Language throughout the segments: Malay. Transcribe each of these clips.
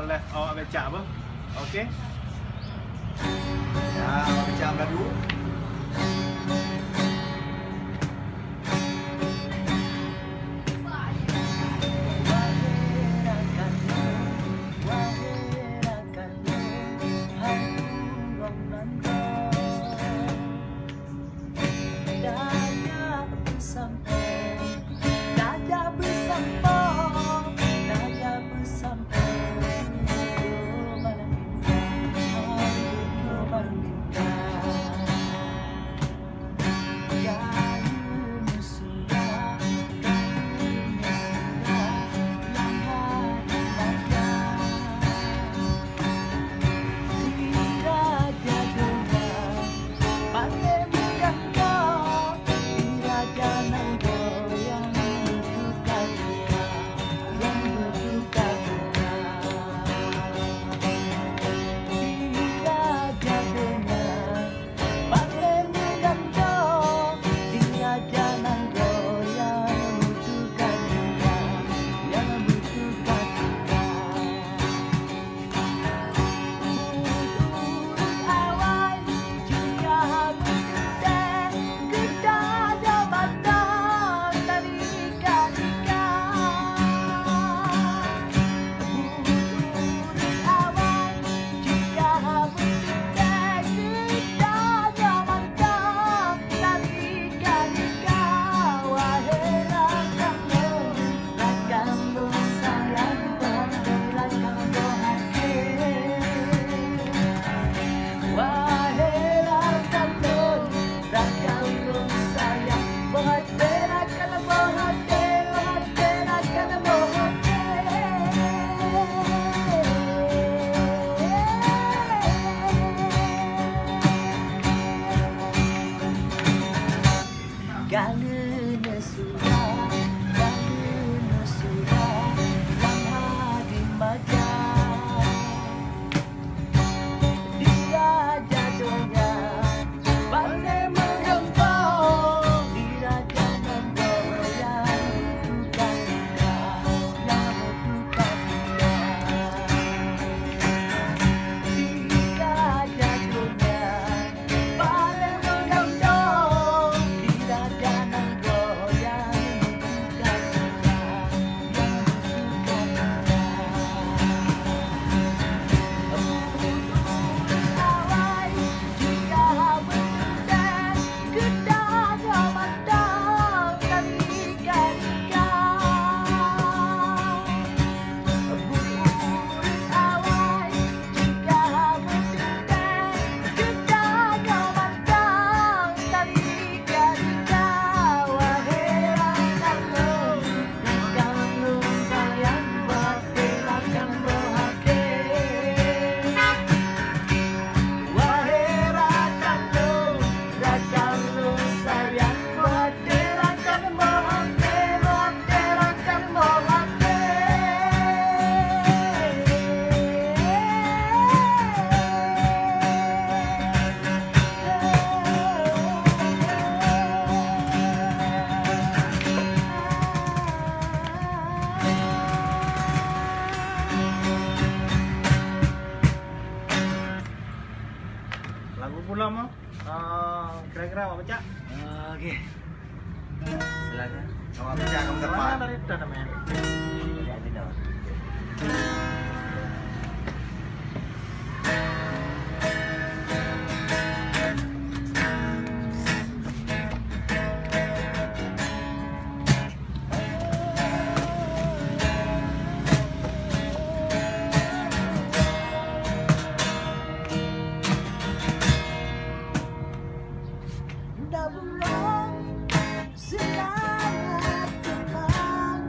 left awak becak apa. Okey. Ya, awak becak beradu. Lagu pula mah. Kira-kira awak becak. Okey. Silakan. Awak becak kamu tepat. Mana dari dah namanya? Ya, tidak. Selamat teman.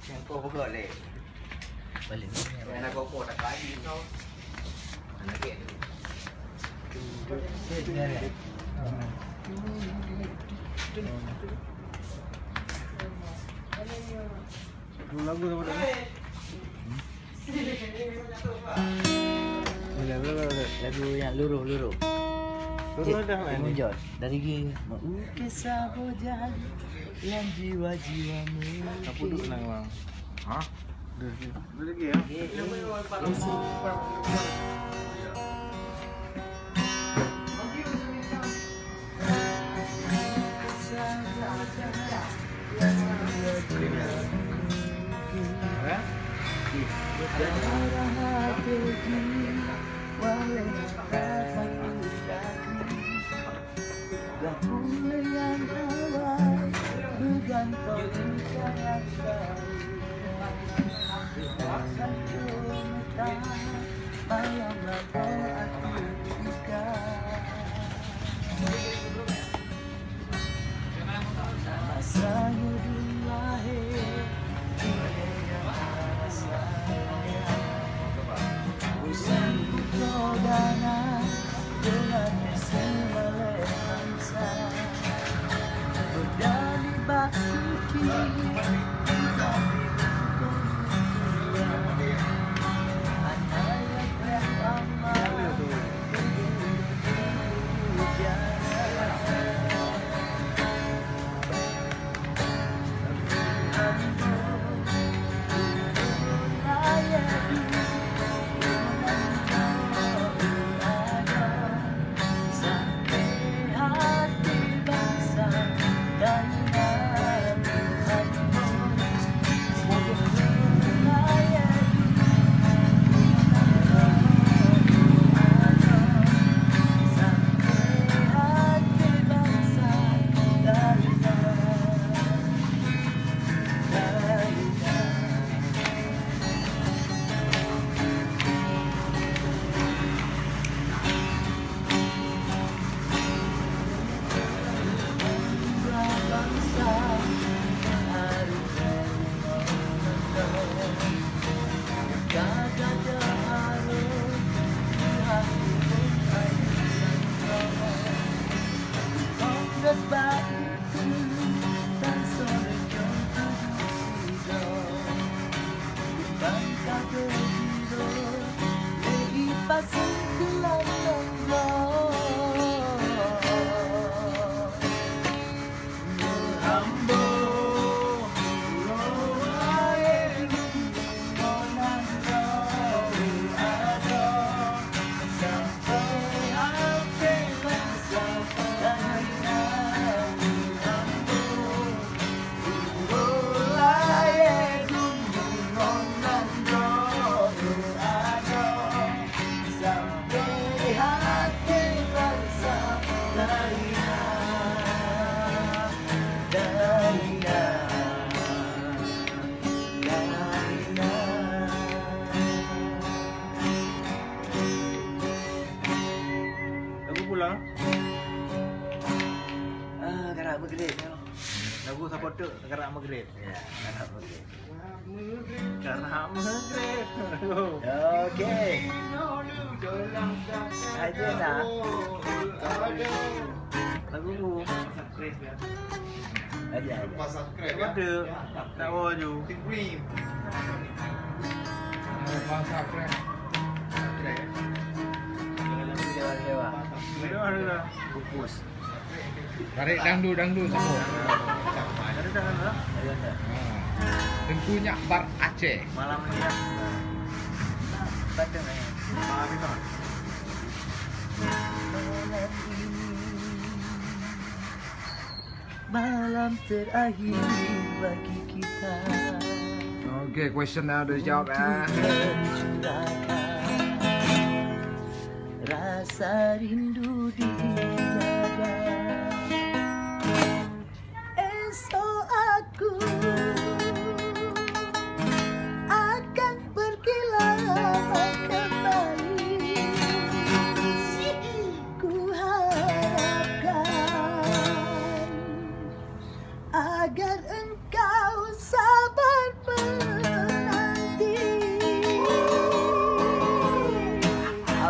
Yang kau pukul leh. Balik. Yang nak kau tak lagi kau. Mana ke? Dua lagu sama dah. Lagu yang luruh. Dulu dah main ni. Munjot dari dia mau kisah bojan yang jiwa-jiwamu. Apa duduk senang bang? Ha? Dulu lagi ya? Pulang. Karak bergerak. Lagu siapa tu? Karak Maghrib. Ya, karak bergerak. Karak Maghrib. Okey. Aja nak. Lagu tu. Aja. Siapa tu? Tak waju. Masa krem. Lewat. Mana ada? Pupus. Tarik dangdu semua. Ada tak ada? Ayo dah. Tentunya bar Aceh. Malam ni ya. Batang ni. Malam ni tak. Malam terakhir bagi kita. Okay, question dah udah dijawab ya. Rasa rindu di dada. Esok aku akan pergi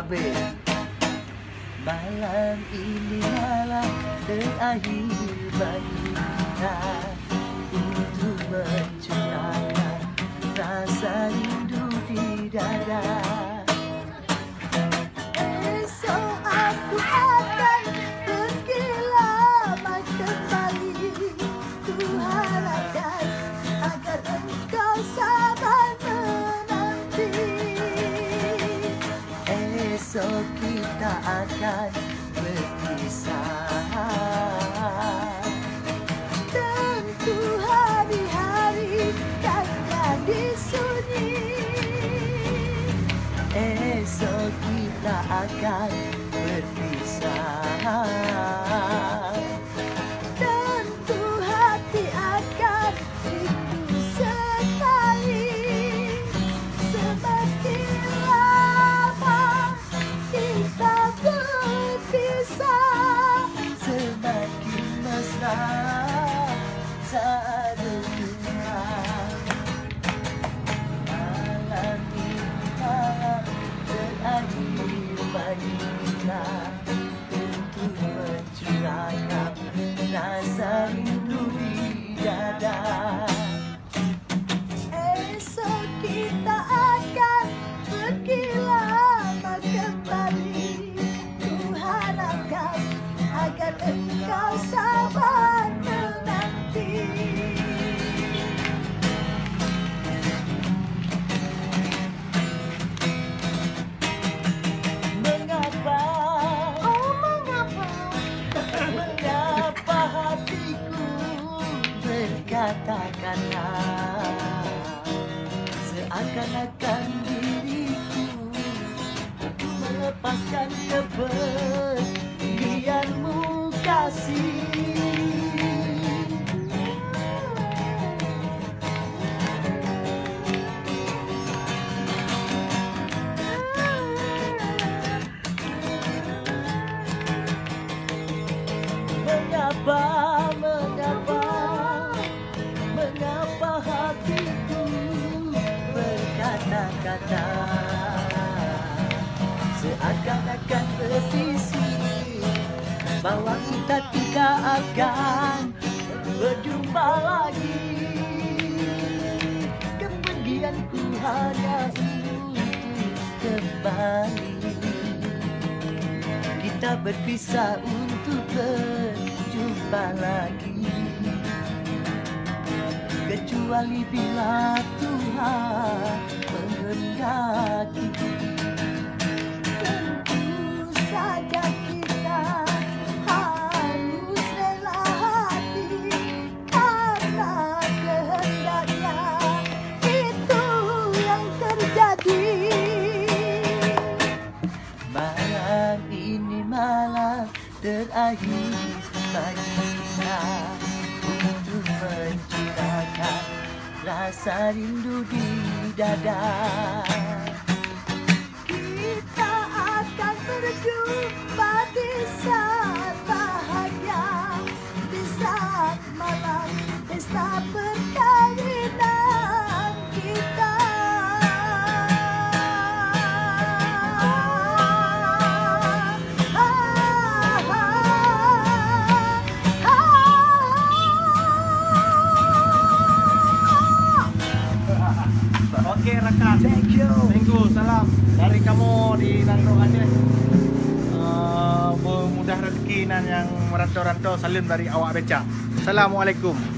babe. Malam ini malam terakhir bagi kita untuk mencurahkan rasa rindu di dada. Esok aku akan pergi lama kembali. Ku harapkan agar engkau sabar menanti. Esok kita akan berpisah. Tentu hari-hari kan jadi sunyi. Esok kita akan berpisah. Tentu hati akan rindu sekali. Semakin lama kita berpisah, semakin mesra saat berdua. Malam ini malam terakhir bagi kita untuk mencurahkan rasa rindu di dada. Esok kita akan pergi lama kembali. Ku harapkan agar engkau sabar menanti. Mengapa, oh mengapa, mengapa hatiku berkata-kata seakan-akan diriku melepaskan kepergianmu kasih. Mengapa, mengapa, mengapa hatiku berkata-kata seakan-akan berbisik bahwa kita tidak akan berjumpa lagi. Kepergianku hanya untuk kembali. Kita berpisah untuk berjumpa lagi. Kecuali bila Tuhan menghendaki. Tentu saja kita harus rela hati karena kehendaknya itu yang terjadi. Malam ini malam terakhir bagi kita untuk mencurahkan rasa rindu di dada. Kita akan berjumpa di saat bahagia, di saat malam pesta perkawinan kita. Oke rekan, Thank you. salam dari kamu di Nando Aceh. Mudah rezeki nan yang merantau-rantau, salim dari awak beca. Assalamualaikum.